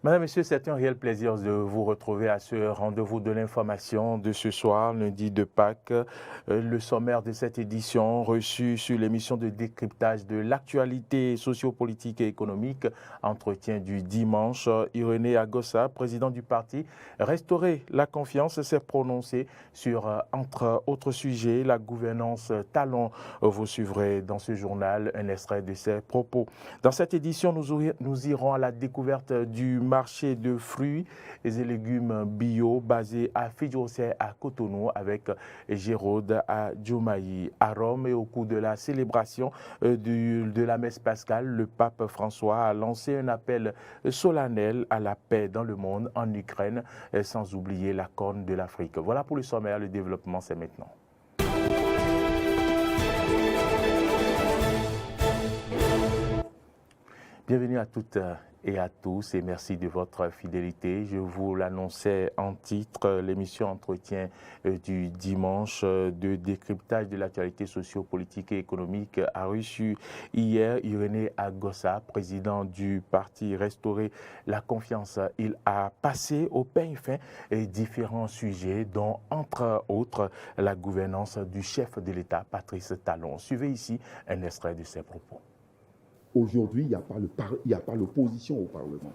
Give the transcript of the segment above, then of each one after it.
Madame, Messieurs, c'est un réel plaisir de vous retrouver à ce rendez-vous de l'information de ce soir, lundi de Pâques. Le sommaire de cette édition reçu sur l'émission de décryptage de l'actualité sociopolitique et économique, entretien du dimanche. Irénée Agossa, président du parti Restaurer la confiance, s'est prononcé sur, entre autres sujets, la gouvernance talon. Vous suivrez dans ce journal un extrait de ses propos. Dans cette édition, nous irons à la découverte du marché de fruits et légumes bio basé à Fidjosé à Cotonou avec Géraude à Djoumaï. À Rome et au cours de la célébration de la messe pascale, le pape François a lancé un appel solennel à la paix dans le monde, en Ukraine, sans oublier la corne de l'Afrique. Voilà pour le sommaire, le développement c'est maintenant. Bienvenue à toutes et à tous et merci de votre fidélité. Je vous l'annonçais en titre, l'émission Entretien du dimanche de décryptage de l'actualité socio-politique et économique a reçu hier Irénée Agossa, président du parti Restaurer la confiance. Il a passé au peigne fin différents sujets dont entre autres la gouvernance du chef de l'État, Patrice Talon. Suivez ici un extrait de ses propos. Aujourd'hui, il n'y a pas l'opposition au Parlement.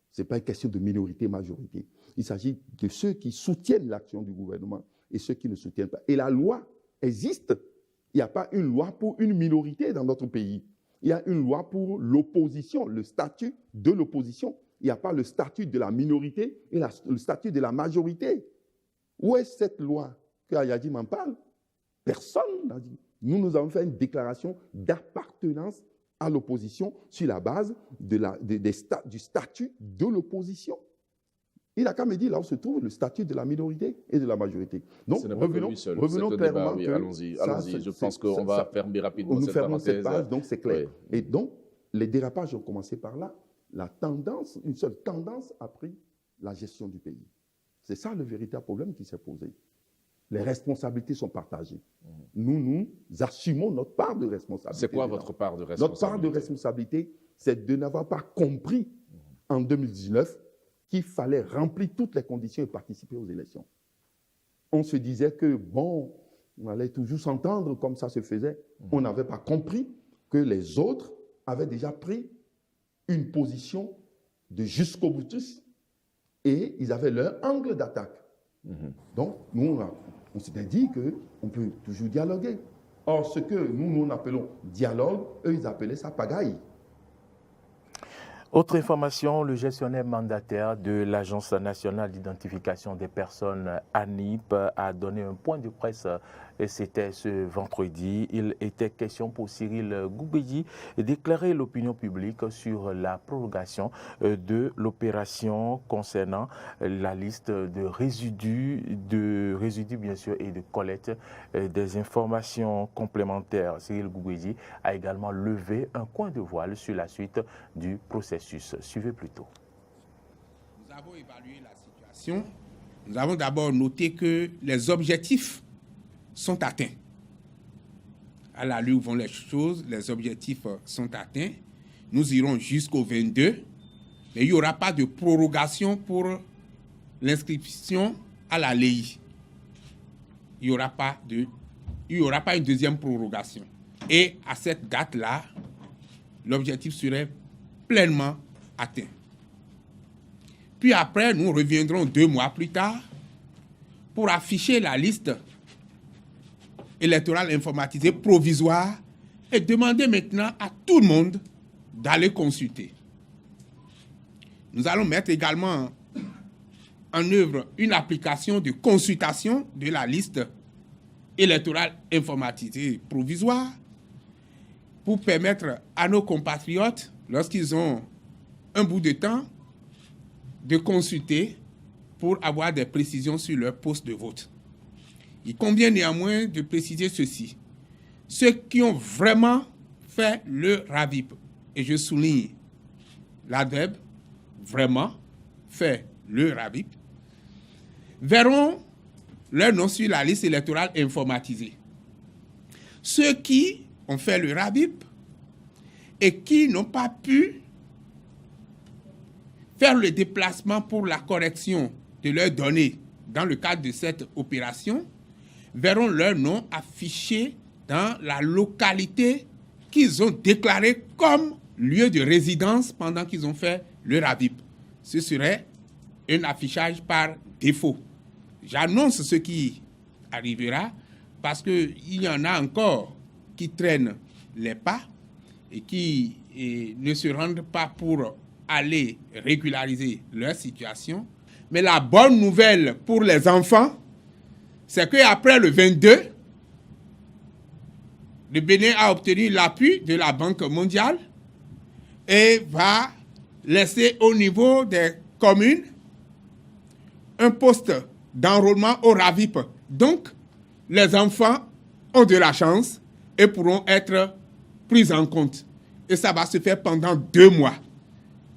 Ce n'est pas une question de minorité-majorité. Il s'agit de ceux qui soutiennent l'action du gouvernement et ceux qui ne soutiennent pas. Et la loi existe. Il n'y a pas une loi pour une minorité dans notre pays. Il y a une loi pour l'opposition, le statut de l'opposition. Il n'y a pas le statut de la minorité et le statut de la majorité. Où est cette loi que Ayadi m'en parle? Personne n'a dit. Nous avons fait une déclaration d'appartenance à l'opposition sur la base du statut de l'opposition. Il n'a qu'à me dire là où se trouve le statut de la minorité et de la majorité. Donc, revenons clairement. Oui, allons-y. Je pense qu'on va fermer rapidement cette parenthèse. Cette page, donc c'est clair. Oui. Et donc, les dérapages ont commencé par là. Une seule tendance a pris la gestion du pays. C'est ça le véritable problème qui s'est posé. Les responsabilités sont partagées. Nous assumons notre part de responsabilité. C'est quoi votre part de responsabilité? Notre part de responsabilité, c'est de n'avoir pas compris en 2019 qu'il fallait remplir toutes les conditions et participer aux élections. On se disait que, bon, on allait toujours s'entendre comme ça se faisait. On n'avait pas compris que les autres avaient déjà pris une position de jusqu'au boutiste et ils avaient leur angle d'attaque. Donc, nous, on s'était dit qu'on peut toujours dialoguer. Or, ce que nous appelons dialogue, eux, ils appelaient ça pagaille. Autre information, le gestionnaire mandataire de l'Agence nationale d'identification des personnes, ANIP, a donné un point de presse. C'était ce vendredi. Il était question pour Cyril Goubeyi d'éclairer l'opinion publique sur la prolongation de l'opération concernant la liste de résidus bien sûr et de collecte des informations complémentaires. Cyril Goubeyi a également levé un coin de voile sur la suite du processus. Suivez plutôt. Nous avons évalué la situation. Nous avons d'abord noté que les objectifs sont atteints. À l'allure où vont les choses, les objectifs sont atteints. Nous irons jusqu'au 22, mais il n'y aura pas de prorogation pour l'inscription à la LEI. Il n'y aura pas une deuxième prorogation. Et à cette date-là, l'objectif serait pleinement atteint. Puis après, nous reviendrons 2 mois plus tard pour afficher la liste électorale informatisée provisoire et demander maintenant à tout le monde d'aller consulter. Nous allons mettre également en œuvre une application de consultation de la liste électorale informatisée provisoire pour permettre à nos compatriotes, lorsqu'ils ont un bout de temps, de consulter pour avoir des précisions sur leur poste de vote. Il convient néanmoins de préciser ceci. Ceux qui ont vraiment fait le RAVIP, et je souligne l'ADEB, vraiment fait le RAVIP, verront leur nom sur la liste électorale informatisée. Ceux qui ont fait le RAVIP et qui n'ont pas pu faire le déplacement pour la correction de leurs données dans le cadre de cette opération verront leur nom affiché dans la localité qu'ils ont déclarée comme lieu de résidence pendant qu'ils ont fait le RAVIP. Ce serait un affichage par défaut. J'annonce ce qui arrivera parce qu'il y en a encore qui traînent les pas et qui ne se rendent pas pour aller régulariser leur situation. Mais la bonne nouvelle pour les enfants, c'est qu'après le 22, le Bénin a obtenu l'appui de la Banque mondiale et va laisser au niveau des communes un poste d'enrôlement au RAVIP. Donc, les enfants ont de la chance et pourront être pris en compte. Et ça va se faire pendant 2 mois.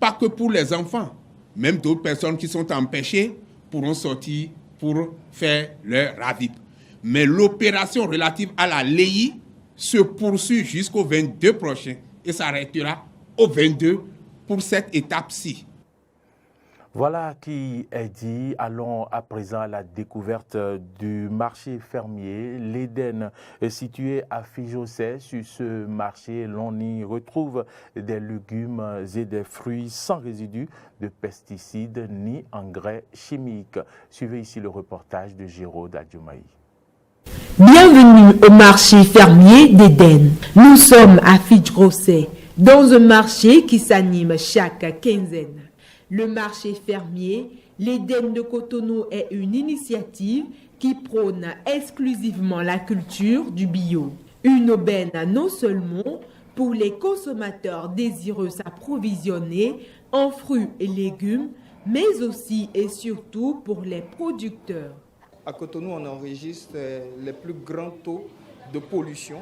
Pas que pour les enfants. Même d'autres personnes qui sont empêchées pourront sortir pour faire leur RAVIP. Mais l'opération relative à la LEI se poursuit jusqu'au 22 prochain et s'arrêtera au 22 pour cette étape-ci. Voilà qui est dit. Allons à présent à la découverte du marché fermier. L'Éden est situé à Fijosset. Sur ce marché, l'on y retrouve des légumes et des fruits sans résidus de pesticides ni engrais chimiques. Suivez ici le reportage de Giraud Adjoumaï. Bienvenue au marché fermier d'Éden. Nous sommes à Fijosset, dans un marché qui s'anime chaque quinzaine. Le marché fermier, l'Éden de Cotonou est une initiative qui prône exclusivement la culture du bio. Une aubaine non seulement pour les consommateurs désireux s'approvisionner en fruits et légumes, mais aussi et surtout pour les producteurs. À Cotonou, on enregistre les plus grands taux de pollution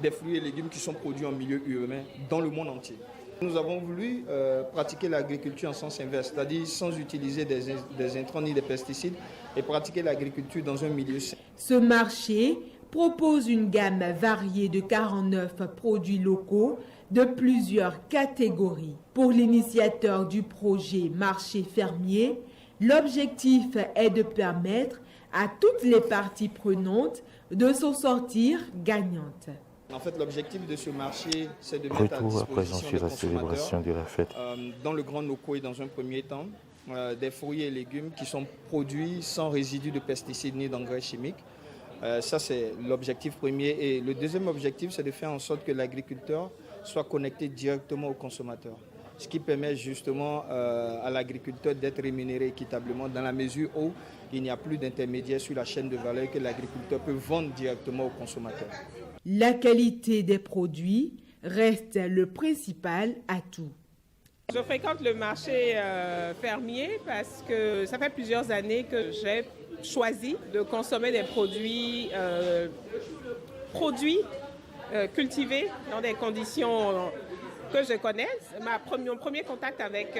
des fruits et légumes qui sont produits en milieu urbain dans le monde entier. Nous avons voulu pratiquer l'agriculture en sens inverse, c'est-à-dire sans utiliser des intrants ni des pesticides et pratiquer l'agriculture dans un milieu sain. Ce marché propose une gamme variée de 49 produits locaux de plusieurs catégories. Pour l'initiateur du projet Marché fermier, l'objectif est de permettre à toutes les parties prenantes de s'en sortir gagnantes. En fait, l'objectif de ce marché, c'est de mettre à disposition des consommateurs dans le grand locaux et dans un premier temps, des fruits et légumes qui sont produits sans résidus de pesticides ni d'engrais chimiques. Ça, c'est l'objectif premier. Et le deuxième objectif, c'est de faire en sorte que l'agriculteur soit connecté directement au consommateur. Ce qui permet justement à l'agriculteur d'être rémunéré équitablement dans la mesure où il n'y a plus d'intermédiaire sur la chaîne de valeur que l'agriculteur peut vendre directement au consommateur. La qualité des produits reste le principal atout. Je fréquente le marché fermier parce que ça fait plusieurs années que j'ai choisi de consommer des produits cultivés dans des conditions que je connais. Mon premier contact avec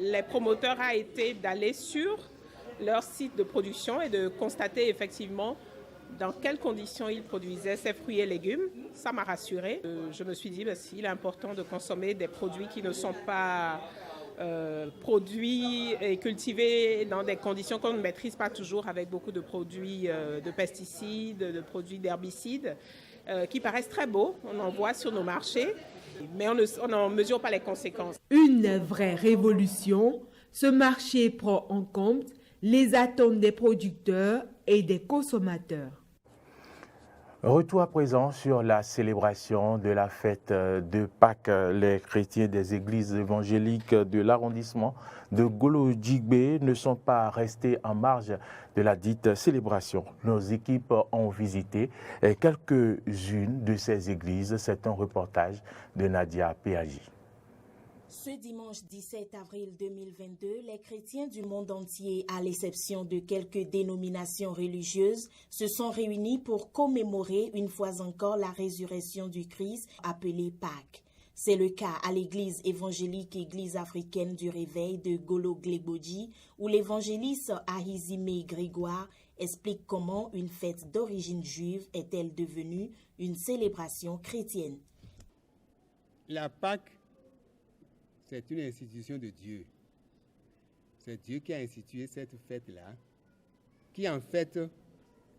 les promoteurs a été d'aller sur leur site de production et de constater effectivement dans quelles conditions ils produisaient ces fruits et légumes. Ça m'a rassurée. Je me suis dit il est important de consommer des produits qui ne sont pas produits et cultivés dans des conditions qu'on ne maîtrise pas toujours, avec beaucoup de produits de pesticides, de produits d'herbicides, qui paraissent très beaux. On en voit sur nos marchés, mais on n'en mesure pas les conséquences. Une vraie révolution. Ce marché prend en compte les attentes des producteurs et des consommateurs. Retour à présent sur la célébration de la fête de Pâques. Les chrétiens des églises évangéliques de l'arrondissement de Golo-Djigbe ne sont pas restés en marge de la dite célébration. Nos équipes ont visité quelques-unes de ces églises. C'est un reportage de Nadia Péagi. Ce dimanche 17 avril 2022, les chrétiens du monde entier, à l'exception de quelques dénominations religieuses, se sont réunis pour commémorer une fois encore la résurrection du Christ, appelée Pâques. C'est le cas à l'église évangélique Église africaine du réveil de Golo-Gleboji, où l'évangéliste Ahizime Grégoire explique comment une fête d'origine juive est-elle devenue une célébration chrétienne. La Pâques, c'est une institution de Dieu. c'est Dieu qui a institué cette fête-là, qui en fait,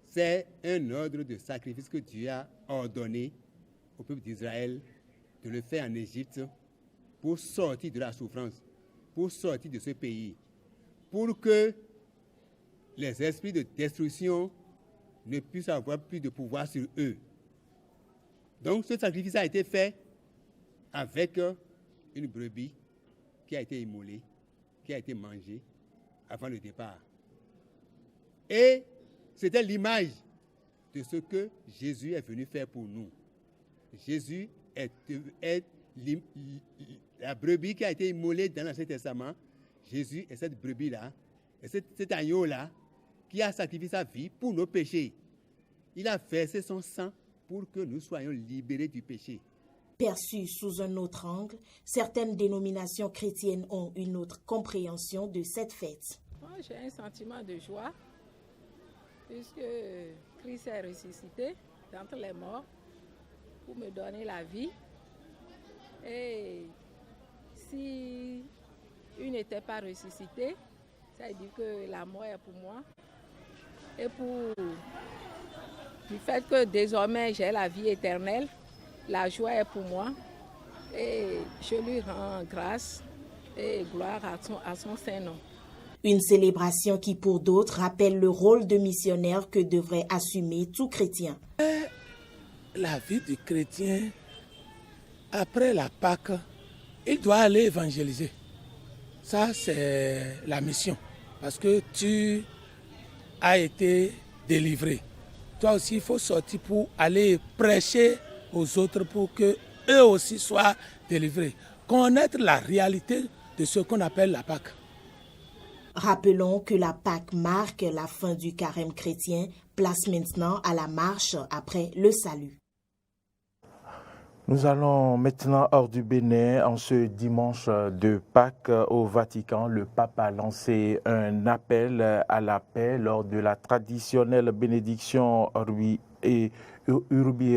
c'est un ordre de sacrifice que Dieu a ordonné au peuple d'Israël de le faire en Égypte pour sortir de la souffrance, pour sortir de ce pays, pour que les esprits de destruction ne puissent avoir plus de pouvoir sur eux. Donc ce sacrifice a été fait avec une brebis qui a été immolée, qui a été mangée avant le départ. Et c'était l'image de ce que Jésus est venu faire pour nous. Jésus est la brebis qui a été immolée dans l'Ancien Testament. Jésus est cette brebis-là, et cet agneau-là qui a sacrifié sa vie pour nos péchés. Il a versé son sang pour que nous soyons libérés du péché. Perçu sous un autre angle, certaines dénominations chrétiennes ont une autre compréhension de cette fête. Moi, j'ai un sentiment de joie, puisque Christ est ressuscité d'entre les morts pour me donner la vie. Et si il n'était pas ressuscité, ça veut dire que la mort est pour moi. Et pour le fait que désormais j'ai la vie éternelle, la joie est pour moi. Et je lui rends grâce et gloire à son Saint-Nom. Une célébration qui pour d'autres rappelle le rôle de missionnaire que devrait assumer tout chrétien. La vie du chrétien, après la Pâque, il doit aller évangéliser. Ça, c'est la mission. Parce que tu as été délivré. Toi aussi, il faut sortir pour aller prêcher aux autres pour qu'eux aussi soient délivrés. Connaître la réalité de ce qu'on appelle la Pâque. Rappelons que la Pâque marque la fin du carême chrétien, place maintenant à la marche après le salut. Nous allons maintenant hors du Bénin. En ce dimanche de Pâques au Vatican, le pape a lancé un appel à la paix lors de la traditionnelle bénédiction Urbi et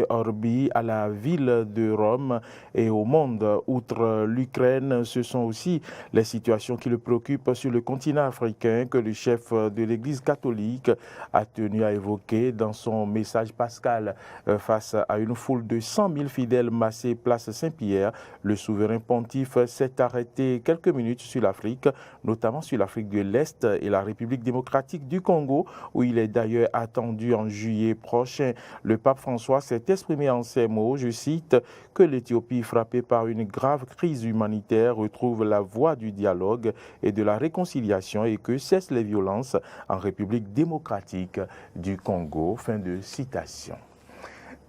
Orbi à la ville de Rome et au monde. Outre l'Ukraine, ce sont aussi les situations qui le préoccupent sur le continent africain que le chef de l'Église catholique a tenu à évoquer dans son message pascal. Face à une foule de 100 000 fidèles massés place Saint-Pierre, le souverain pontife s'est arrêté quelques minutes sur l'Afrique, notamment sur l'Afrique de l'Est et la République démocratique du Congo, où il est d'ailleurs attendu en juillet prochain. Le pape François s'est exprimé en ces mots, je cite, que l'Éthiopie, frappée par une grave crise humanitaire, retrouve la voie du dialogue et de la réconciliation et que cessent les violences en République démocratique du Congo. Fin de citation.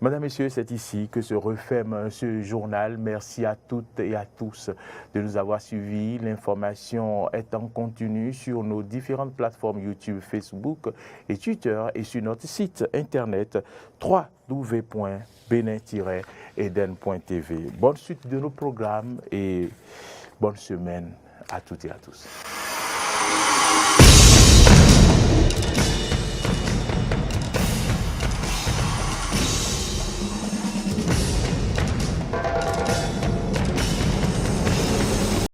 Mesdames, Messieurs, c'est ici que se referme ce journal. Merci à toutes et à tous de nous avoir suivis. L'information est en continu sur nos différentes plateformes YouTube, Facebook et Twitter et sur notre site internet www.benin-eden.tv. Bonne suite de nos programmes et bonne semaine à toutes et à tous.